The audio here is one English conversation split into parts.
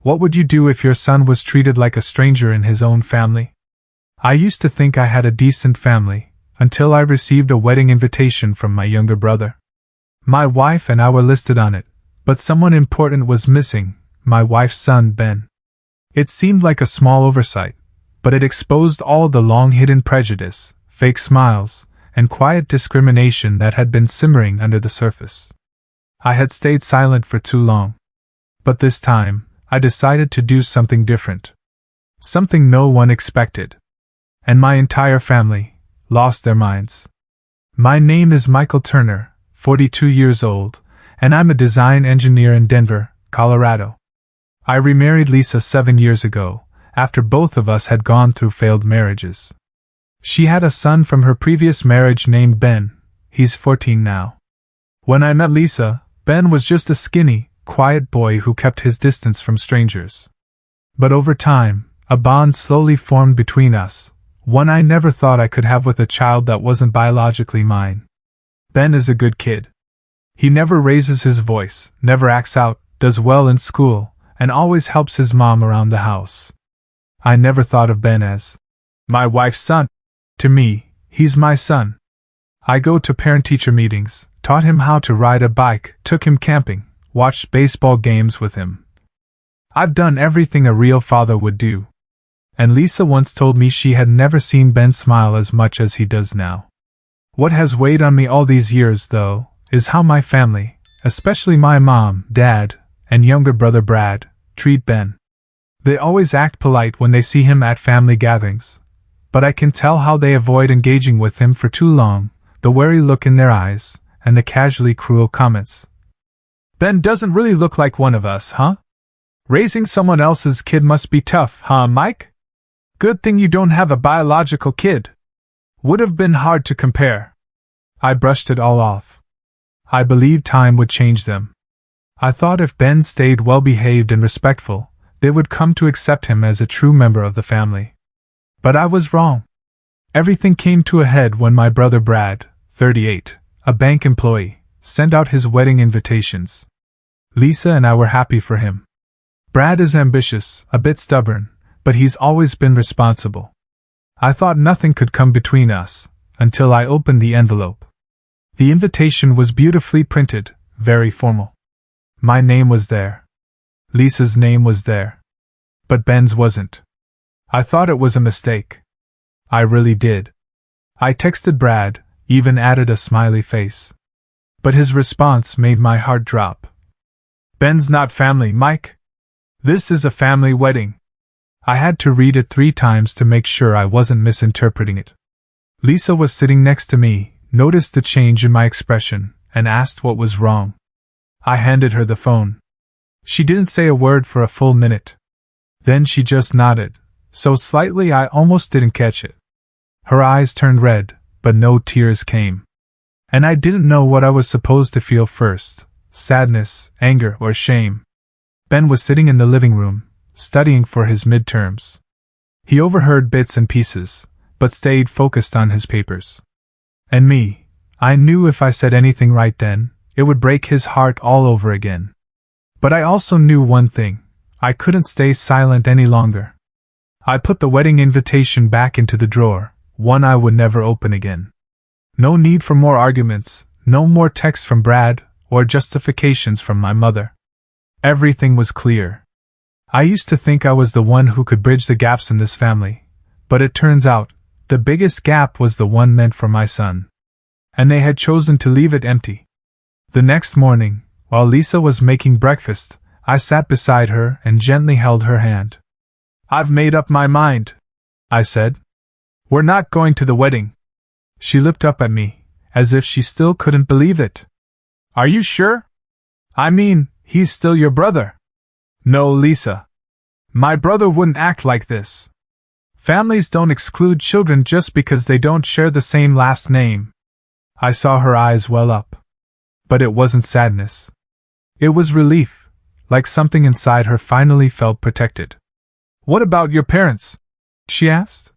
What would you do if your son was treated like a stranger in his own family? I used to think I had a decent family, until I received a wedding invitation from my younger brother. My wife and I were listed on it, but someone important was missing, my wife's son, Ben. It seemed like a small oversight, but it exposed all the long-hidden prejudice, fake smiles, and quiet discrimination that had been simmering under the surface. I had stayed silent for too long. But this time, I decided to do something different. Something no one expected. And my entire family lost their minds. My name is Michael Turner, 42 years old, and I'm a design engineer in Denver, Colorado. I remarried Lisa 7 years ago, after both of us had gone through failed marriages. She had a son from her previous marriage named Ben. He's 14 now. When I met Lisa, Ben was just a skinny, quiet boy who kept his distance from strangers. But over time, a bond slowly formed between us, one I never thought I could have with a child that wasn't biologically mine. Ben is a good kid. He never raises his voice, never acts out, does well in school, and always helps his mom around the house. I never thought of Ben as my wife's son. To me, he's my son. I go to parent-teacher meetings, taught him how to ride a bike, took him camping, watched baseball games with him. I've done everything a real father would do. And Lisa once told me she had never seen Ben smile as much as he does now. What has weighed on me all these years, though, is how my family, especially my mom, dad, and younger brother Brad, treat Ben. They always act polite when they see him at family gatherings, but I can tell how they avoid engaging with him for too long, the wary look in their eyes, and the casually cruel comments. Ben doesn't really look like one of us, huh? Raising someone else's kid must be tough, huh, Mike? Good thing you don't have a biological kid. Would have been hard to compare. I brushed it all off. I believed time would change them. I thought if Ben stayed well-behaved and respectful, they would come to accept him as a true member of the family. But I was wrong. Everything came to a head when my brother Brad, 38, a bank employee, sent out his wedding invitations. Lisa and I were happy for him. Brad is ambitious, a bit stubborn, but he's always been responsible. I thought nothing could come between us, until I opened the envelope. The invitation was beautifully printed, very formal. My name was there. Lisa's name was there. But Ben's wasn't. I thought it was a mistake. I really did. I texted Brad, even added a smiley face. But his response made my heart drop. Ben's not family, Mike. This is a family wedding. I had to read it 3 times to make sure I wasn't misinterpreting it. Lisa was sitting next to me, noticed the change in my expression, and asked what was wrong. I handed her the phone. She didn't say a word for a full minute. Then she just nodded, so slightly I almost didn't catch it. Her eyes turned red, but no tears came. And I didn't know what I was supposed to feel first, sadness, anger, or shame. Ben was sitting in the living room, studying for his midterms. He overheard bits and pieces, but stayed focused on his papers. And me, I knew if I said anything right then, it would break his heart all over again. But I also knew one thing, I couldn't stay silent any longer. I put the wedding invitation back into the drawer, one I would never open again. No need for more arguments, no more texts from Brad, or justifications from my mother. Everything was clear. I used to think I was the one who could bridge the gaps in this family, but it turns out, the biggest gap was the one meant for my son. And they had chosen to leave it empty. The next morning, while Lisa was making breakfast, I sat beside her and gently held her hand. I've made up my mind, I said. We're not going to the wedding. She looked up at me, as if she still couldn't believe it. Are you sure? I mean, he's still your brother. No, Lisa. My brother wouldn't act like this. Families don't exclude children just because they don't share the same last name. I saw her eyes well up. But it wasn't sadness. It was relief, like something inside her finally felt protected. What about your parents? She asked.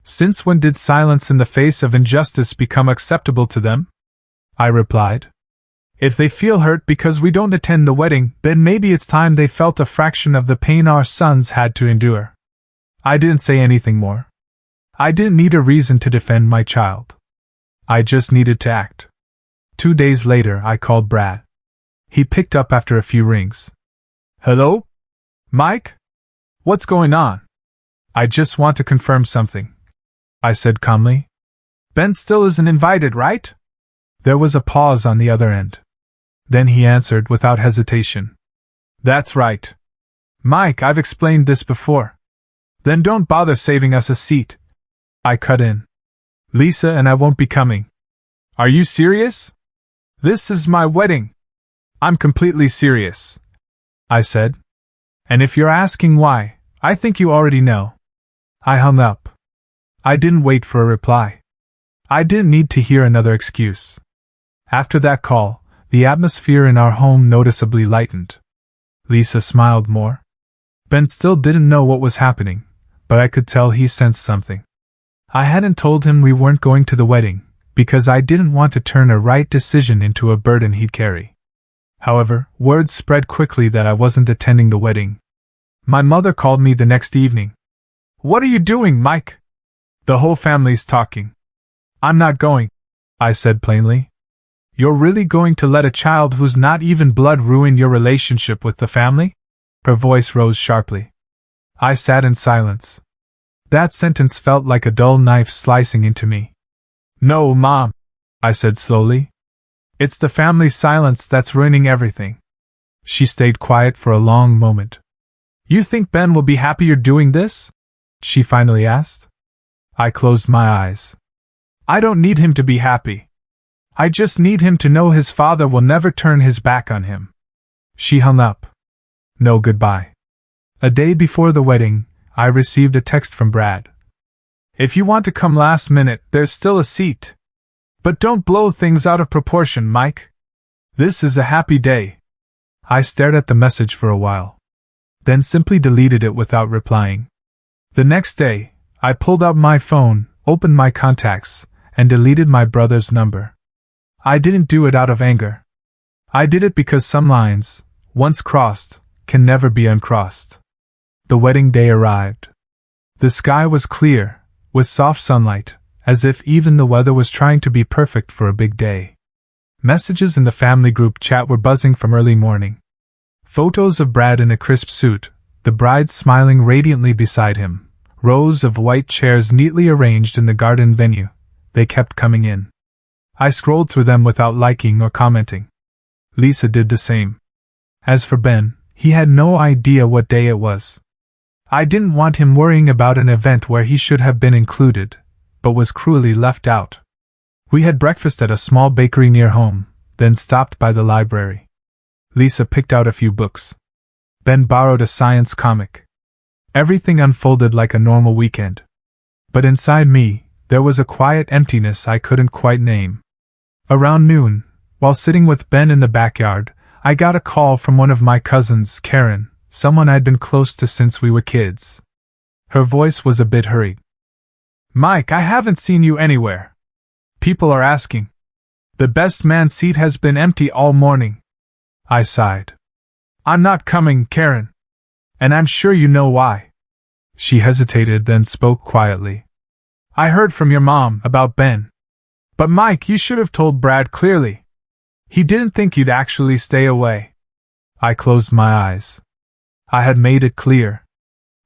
Since when did silence in the face of injustice become acceptable to them? I replied. If they feel hurt because we don't attend the wedding, then maybe it's time they felt a fraction of the pain our sons had to endure. I didn't say anything more. I didn't need a reason to defend my child. I just needed to act. 2 days later, I called Brad. He picked up after a few rings. Hello? Mike? What's going on? I just want to confirm something, I said calmly. Ben still isn't invited, right? There was a pause on the other end. Then he answered without hesitation. That's right. Mike, I've explained this before. Then don't bother saving us a seat. I cut in. Lisa and I won't be coming. Are you serious? This is my wedding. I'm completely serious, I said. And if you're asking why, I think you already know. I hung up. I didn't wait for a reply. I didn't need to hear another excuse. After that call, the atmosphere in our home noticeably lightened. Lisa smiled more. Ben still didn't know what was happening, but I could tell he sensed something. I hadn't told him we weren't going to the wedding, because I didn't want to turn a right decision into a burden he'd carry. However, word spread quickly that I wasn't attending the wedding. My mother called me the next evening. What are you doing, Mike? The whole family's talking. I'm not going, I said plainly. You're really going to let a child who's not even blood ruin your relationship with the family? Her voice rose sharply. I sat in silence. That sentence felt like a dull knife slicing into me. No, Mom, I said slowly. It's the family's silence that's ruining everything. She stayed quiet for a long moment. You think Ben will be happy you're doing this? She finally asked. I closed my eyes. I don't need him to be happy. I just need him to know his father will never turn his back on him. She hung up. No goodbye. A day before the wedding, I received a text from Brad. If you want to come last minute, there's still a seat. But don't blow things out of proportion, Mike. This is a happy day. I stared at the message for a while, then simply deleted it without replying. The next day, I pulled out my phone, opened my contacts, and deleted my brother's number. I didn't do it out of anger. I did it because some lines, once crossed, can never be uncrossed. The wedding day arrived. The sky was clear, with soft sunlight, as if even the weather was trying to be perfect for a big day. Messages in the family group chat were buzzing from early morning. Photos of Brad in a crisp suit, the bride smiling radiantly beside him, rows of white chairs neatly arranged in the garden venue. They kept coming in. I scrolled through them without liking or commenting. Lisa did the same. As for Ben, he had no idea what day it was. I didn't want him worrying about an event where he should have been included, but was cruelly left out. We had breakfast at a small bakery near home, then stopped by the library. Lisa picked out a few books. Ben borrowed a science comic. Everything unfolded like a normal weekend. But inside me, there was a quiet emptiness I couldn't quite name. Around noon, while sitting with Ben in the backyard, I got a call from one of my cousins, Karen, someone I'd been close to since we were kids. Her voice was a bit hurried. Mike, I haven't seen you anywhere. People are asking. The best man seat has been empty all morning. I sighed. I'm not coming, Karen. And I'm sure you know why. She hesitated, then spoke quietly. I heard from your mom about Ben. But Mike, you should have told Brad clearly. He didn't think you'd actually stay away. I closed my eyes. I had made it clear.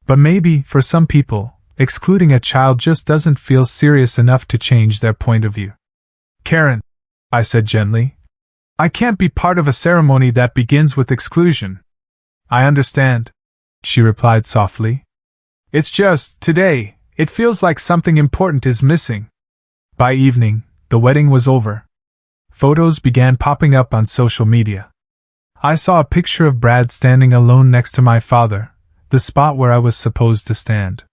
But maybe, for some people, excluding a child just doesn't feel serious enough to change their point of view. Karen, I said gently, I can't be part of a ceremony that begins with exclusion. I understand, she replied softly. It's just, today, it feels like something important is missing. By evening, the wedding was over. Photos began popping up on social media. I saw a picture of Brad standing alone next to my father, the spot where I was supposed to stand.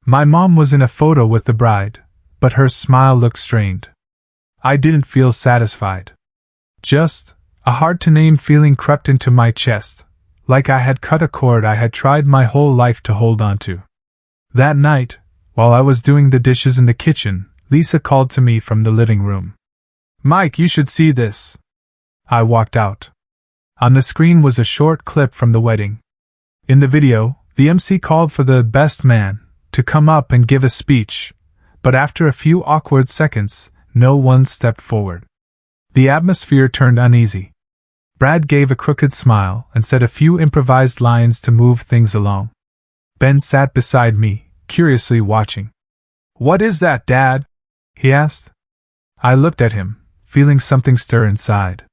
My mom was in a photo with the bride, but her smile looked strained. I didn't feel satisfied. Just, a hard-to-name feeling crept into my chest, like I had cut a cord I had tried my whole life to hold on to. That night, while I was doing the dishes in the kitchen, Lisa called to me from the living room. Mike, you should see this. I walked out. On the screen was a short clip from the wedding. In the video, the MC called for the best man to come up and give a speech, but after a few awkward seconds, no one stepped forward. The atmosphere turned uneasy. Brad gave a crooked smile and said a few improvised lines to move things along. Ben sat beside me, curiously watching. "What is that, Dad?" he asked. I looked at him, feeling something stir inside.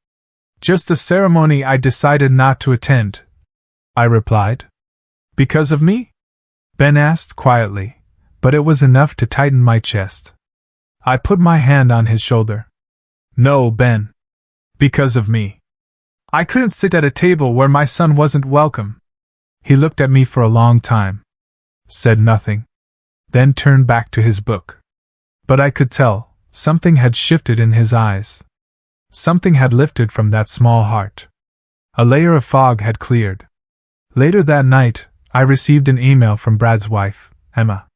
"Just a ceremony I decided not to attend," I replied. "Because of me?" Ben asked quietly, but it was enough to tighten my chest. I put my hand on his shoulder. "No, Ben. Because of me. I couldn't sit at a table where my son wasn't welcome." He looked at me for a long time, said nothing, then turned back to his book. But I could tell, something had shifted in his eyes. Something had lifted from that small heart. A layer of fog had cleared. Later that night, I received an email from Brad's wife, Emma.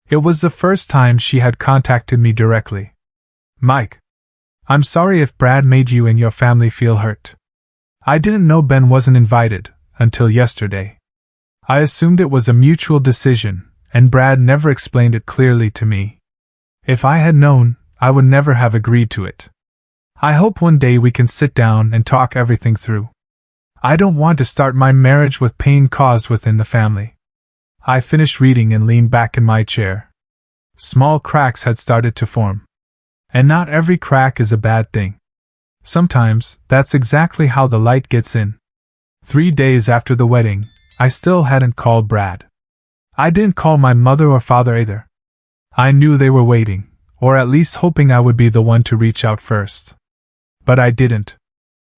It was the first time she had contacted me directly. "Mike, I'm sorry if Brad made you and your family feel hurt. I didn't know Ben wasn't invited until yesterday. I assumed it was a mutual decision, and Brad never explained it clearly to me. If I had known, I would never have agreed to it. I hope one day we can sit down and talk everything through. I don't want to start my marriage with pain caused within the family." I finished reading and leaned back in my chair. Small cracks had started to form. And not every crack is a bad thing. Sometimes, that's exactly how the light gets in. 3 days after the wedding, I still hadn't called Brad. I didn't call my mother or father either. I knew they were waiting, or at least hoping I would be the one to reach out first. But I didn't.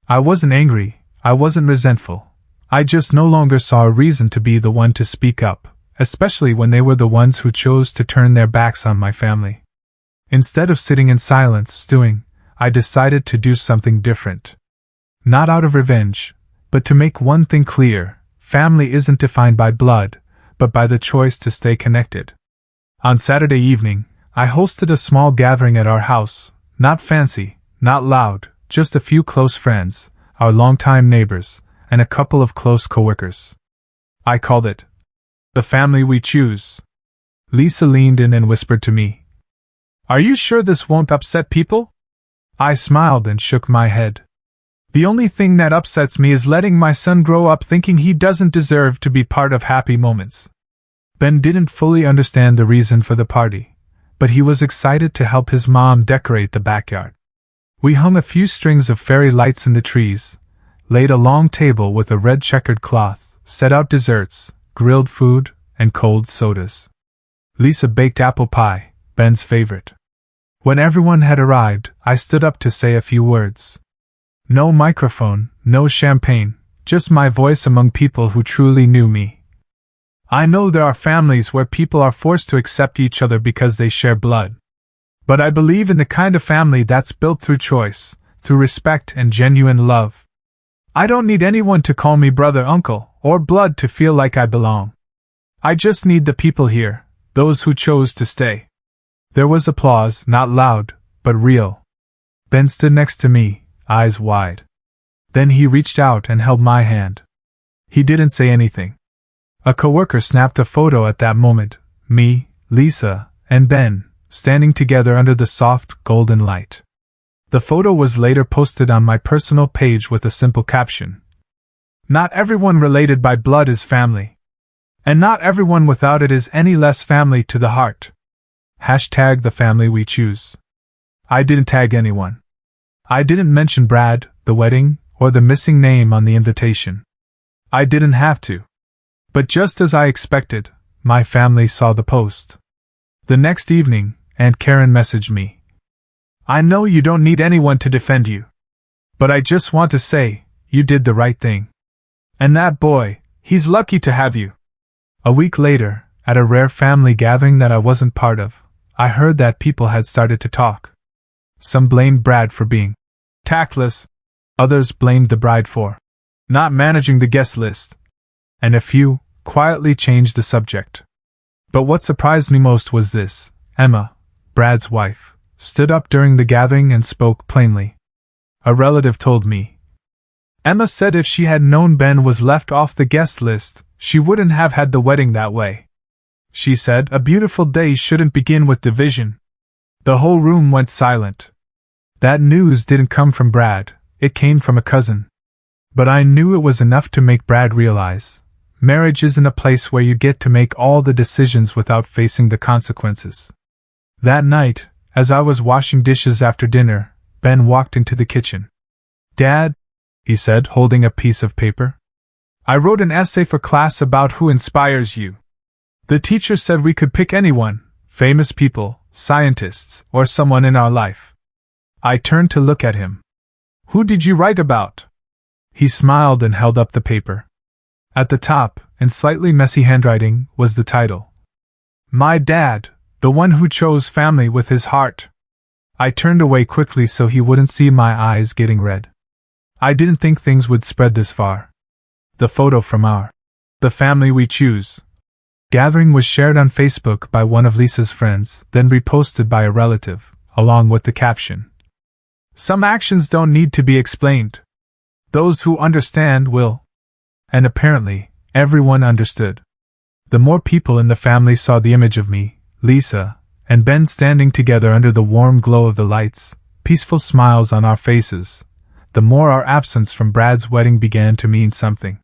I wasn't angry, I wasn't resentful. I just no longer saw a reason to be the one to speak up, especially when they were the ones who chose to turn their backs on my family. Instead of sitting in silence, stewing, I decided to do something different. Not out of revenge, but to make one thing clear: family isn't defined by blood, but by the choice to stay connected. On Saturday evening, I hosted a small gathering at our house, not fancy, not loud, just a few close friends, our longtime neighbors, and a couple of close coworkers. I called it "The Family We Choose." Lisa leaned in and whispered to me, "Are you sure this won't upset people?" I smiled and shook my head. "The only thing that upsets me is letting my son grow up thinking he doesn't deserve to be part of happy moments." Ben didn't fully understand the reason for the party, but he was excited to help his mom decorate the backyard. We hung a few strings of fairy lights in the trees, laid a long table with a red checkered cloth, set out desserts, grilled food, and cold sodas. Lisa baked apple pie, Ben's favorite. When everyone had arrived, I stood up to say a few words. No microphone, no champagne, just my voice among people who truly knew me. I know there are families where people are forced to accept each other because they share blood. But I believe in the kind of family that's built through choice, through respect and genuine love. I don't need anyone to call me brother, uncle, or blood to feel like I belong. I just need the people here, those who chose to stay. There was applause, not loud, but real. Ben stood next to me, eyes wide. Then he reached out and held my hand. He didn't say anything. A coworker snapped a photo at that moment, me, Lisa, and Ben, standing together under the soft, golden light. The photo was later posted on my personal page with a simple caption. Not everyone related by blood is family. And not everyone without it is any less family to the heart. Hashtag the family we choose. I didn't tag anyone. I didn't mention Brad, the wedding, or the missing name on the invitation. I didn't have to. But just as I expected, my family saw the post. The next evening, Aunt Karen messaged me. "I know you don't need anyone to defend you. But I just want to say, you did the right thing. And that boy, he's lucky to have you." A week later, at a rare family gathering that I wasn't part of, I heard that people had started to talk. Some blamed Brad for being tactless, others blamed the bride for not managing the guest list, and a few quietly changed the subject. But what surprised me most was this: Emma, Brad's wife, stood up during the gathering and spoke plainly. A relative told me, Emma said if she had known Ben was left off the guest list, she wouldn't have had the wedding that way. She said a beautiful day shouldn't begin with division. The whole room went silent. That news didn't come from Brad, it came from a cousin. But I knew it was enough to make Brad realize marriage isn't a place where you get to make all the decisions without facing the consequences. That night, as I was washing dishes after dinner, Ben walked into the kitchen. "Dad," he said, holding a piece of paper, "I wrote an essay for class about who inspires you. The teacher said we could pick anyone, famous people, scientists, or someone in our life." I turned to look at him. "Who did you write about?" He smiled and held up the paper. At the top, in slightly messy handwriting, was the title. "My Dad, the one who chose family with his heart." I turned away quickly so he wouldn't see my eyes getting red. I didn't think things would spread this far. The photo from the family we choose gathering was shared on Facebook by one of Lisa's friends, then reposted by a relative, along with the caption, "Some actions don't need to be explained. Those who understand will." And apparently, everyone understood. The more people in the family saw the image of me, Lisa, and Ben standing together under the warm glow of the lights, peaceful smiles on our faces, the more our absence from Brad's wedding began to mean something.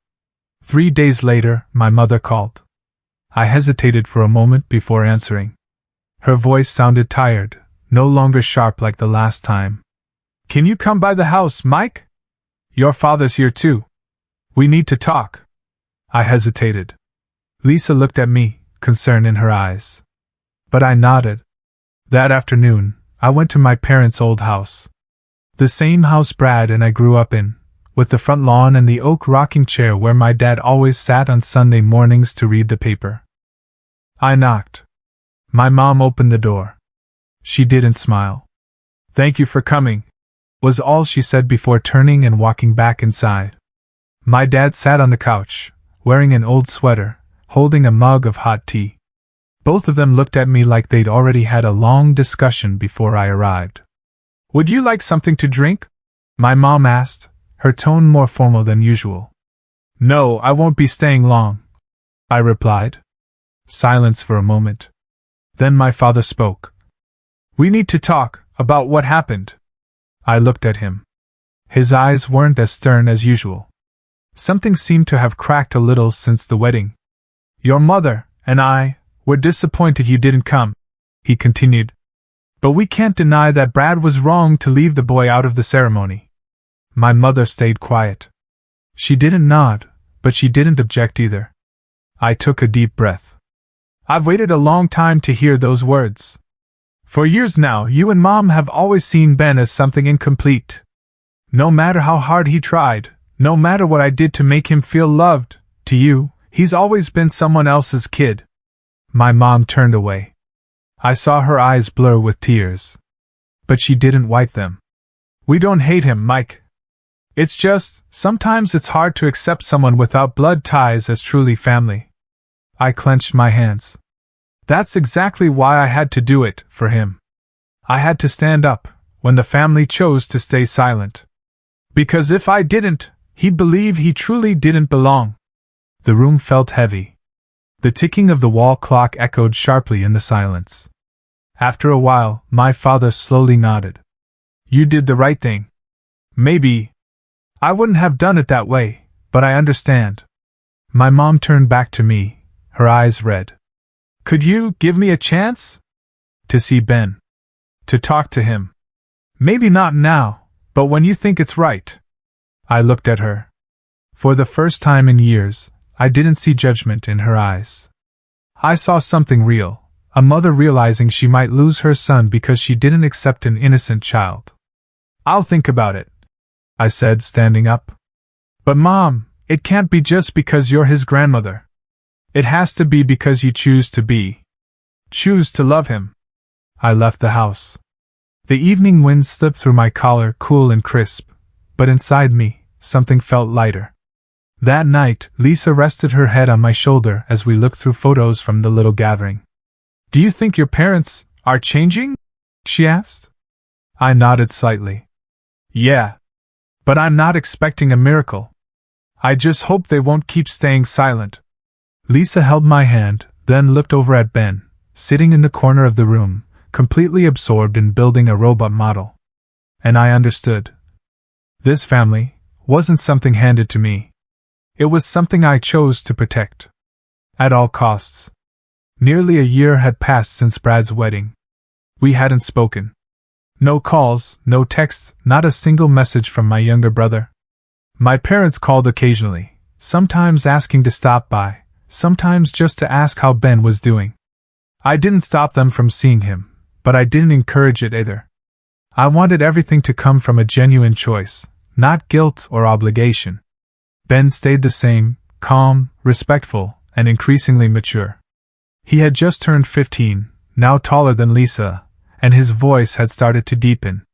3 days later, my mother called. I hesitated for a moment before answering. Her voice sounded tired, no longer sharp like the last time. "Can you come by the house, Mike? Your father's here too. We need to talk." I hesitated. Lisa looked at me, concern in her eyes. But I nodded. That afternoon, I went to my parents' old house. The same house Brad and I grew up in, with the front lawn and the oak rocking chair where my dad always sat on Sunday mornings to read the paper. I knocked. My mom opened the door. She didn't smile. "Thank you for coming," was all she said before turning and walking back inside. My dad sat on the couch, wearing an old sweater, holding a mug of hot tea. Both of them looked at me like they'd already had a long discussion before I arrived. "Would you like something to drink?" my mom asked, her tone more formal than usual. "No, I won't be staying long," I replied. Silence for a moment. Then my father spoke. "We need to talk about what happened." I looked at him. His eyes weren't as stern as usual. Something seemed to have cracked a little since the wedding. "Your mother and I were disappointed you didn't come," he continued. "But we can't deny that Brad was wrong to leave the boy out of the ceremony." My mother stayed quiet. She didn't nod, but she didn't object either. I took a deep breath. "I've waited a long time to hear those words. For years now, you and Mom have always seen Ben as something incomplete. No matter how hard he tried, no matter what I did to make him feel loved, to you, he's always been someone else's kid." My mom turned away. I saw her eyes blur with tears. But she didn't wipe them. "We don't hate him, Mike. It's just, sometimes it's hard to accept someone without blood ties as truly family." I clenched my hands. That's exactly why I had to do it, for him. I had to stand up, when the family chose to stay silent. Because if I didn't, he'd believe he truly didn't belong. The room felt heavy. The ticking of the wall clock echoed sharply in the silence. After a while, my father slowly nodded. "You did the right thing. Maybe. I wouldn't have done it that way, but I understand." My mom turned back to me, her eyes red. "Could you give me a chance?" "To see Ben. To talk to him. Maybe not now, but when you think it's right." I looked at her. For the first time in years, I didn't see judgment in her eyes. I saw something real, a mother realizing she might lose her son because she didn't accept an innocent child. "I'll think about it," I said, standing up. "But Mom, it can't be just because you're his grandmother. It has to be because you choose to love him." I left the house. The evening wind slipped through my collar, cool and crisp, but inside me, something felt lighter. That night, Lisa rested her head on my shoulder as we looked through photos from the little gathering. "Do you think your parents are changing?" she asked. I nodded slightly. "Yeah. But I'm not expecting a miracle. I just hope they won't keep staying silent. Lisa held my hand, then looked over at Ben, sitting in the corner of the room, completely absorbed in building a robot model. And I understood. This family wasn't something handed to me. It was something I chose to protect. At all costs. Nearly a year had passed since Brad's wedding. We hadn't spoken. No calls, no texts, not a single message from my younger brother. My parents called occasionally, sometimes asking to stop by, sometimes just to ask how Ben was doing. I didn't stop them from seeing him, but I didn't encourage it either. I wanted everything to come from a genuine choice, not guilt or obligation. Ben stayed the same, calm, respectful, and increasingly mature. He had just turned 15, now taller than Lisa, and his voice had started to deepen.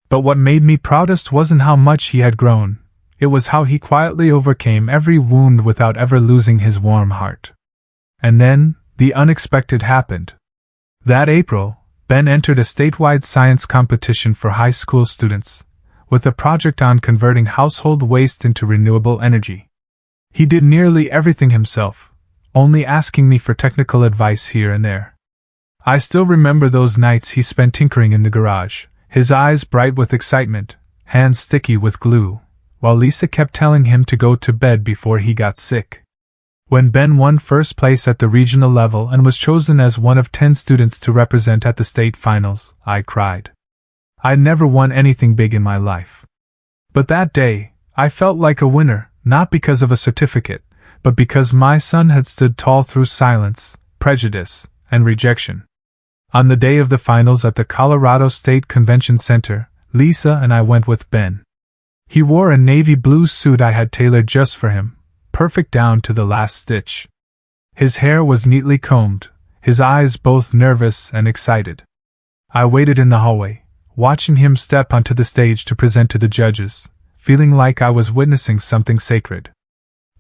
But what made me proudest wasn't how much he had grown, it was how he quietly overcame every wound without ever losing his warm heart. And then, the unexpected happened. That April, Ben entered a statewide science competition for high school students, with a project on converting household waste into renewable energy. He did nearly everything himself, only asking me for technical advice here and there. I still remember those nights he spent tinkering in the garage, his eyes bright with excitement, hands sticky with glue, while Lisa kept telling him to go to bed before he got sick. When Ben won first place at the regional level and was chosen as one of 10 students to represent at the state finals, I cried. I'd never won anything big in my life. But that day, I felt like a winner, not because of a certificate, but because my son had stood tall through silence, prejudice, and rejection. On the day of the finals at the Colorado State Convention Center, Lisa and I went with Ben. He wore a navy blue suit I had tailored just for him, perfect down to the last stitch. His hair was neatly combed, his eyes both nervous and excited. I waited in the hallway, watching him step onto the stage to present to the judges, feeling like I was witnessing something sacred.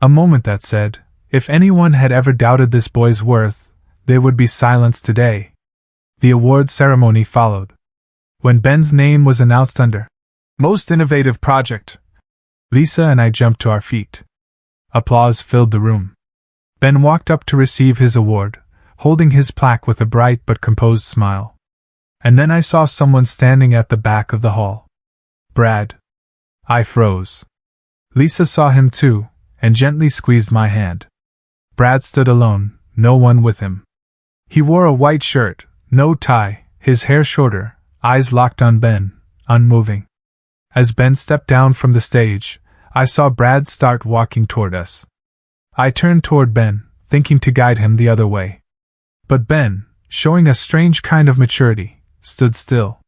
A moment that said, if anyone had ever doubted this boy's worth, they would be silenced today. The award ceremony followed. When Ben's name was announced under Most Innovative Project, Lisa and I jumped to our feet. Applause filled the room. Ben walked up to receive his award, holding his plaque with a bright but composed smile. And then I saw someone standing at the back of the hall. Brad. I froze. Lisa saw him too, and gently squeezed my hand. Brad stood alone, no one with him. He wore a white shirt, no tie, his hair shorter, eyes locked on Ben, unmoving. As Ben stepped down from the stage, I saw Brad start walking toward us. I turned toward Ben, thinking to guide him the other way. But Ben, showing a strange kind of maturity, stood still.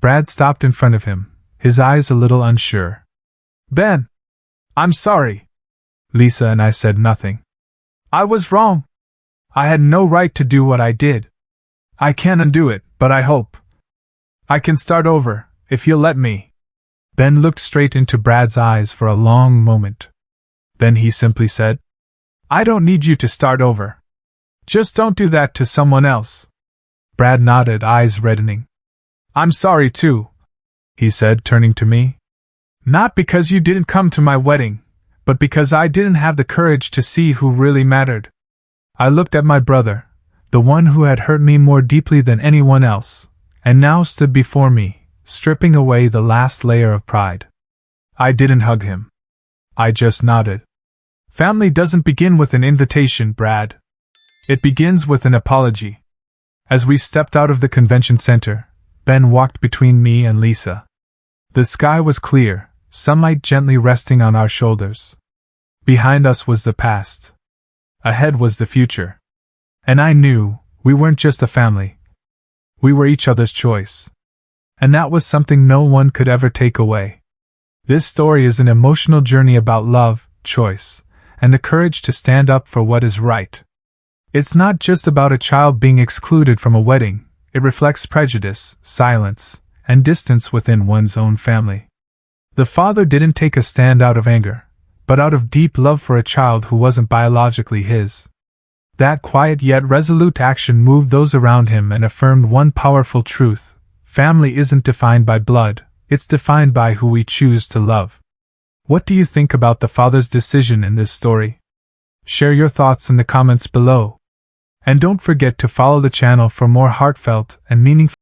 Brad stopped in front of him, his eyes a little unsure. Ben! I'm sorry. Lisa and I said nothing. I was wrong. I had no right to do what I did. I can't undo it, but I hope I can start over, if you'll let me. Ben looked straight into Brad's eyes for a long moment. Then he simply said, I don't need you to start over. Just don't do that to someone else. Brad nodded, eyes reddening. I'm sorry too, he said, turning to me. Not because you didn't come to my wedding, but because I didn't have the courage to see who really mattered. I looked at my brother, the one who had hurt me more deeply than anyone else, and now stood before me, stripping away the last layer of pride. I didn't hug him. I just nodded. Family doesn't begin with an invitation, Brad. It begins with an apology. As we stepped out of the convention center, Ben walked between me and Lisa. The sky was clear, sunlight gently resting on our shoulders. Behind us was the past. Ahead was the future. And I knew we weren't just a family. We were each other's choice. And that was something no one could ever take away. This story is an emotional journey about love, choice, and the courage to stand up for what is right. It's not just about a child being excluded from a wedding, it reflects prejudice, silence, and distance within one's own family. The father didn't take a stand out of anger, but out of deep love for a child who wasn't biologically his. That quiet yet resolute action moved those around him and affirmed one powerful truth: family isn't defined by blood, it's defined by who we choose to love. What do you think about the father's decision in this story? Share your thoughts in the comments below. And don't forget to follow the channel for more heartfelt and meaningful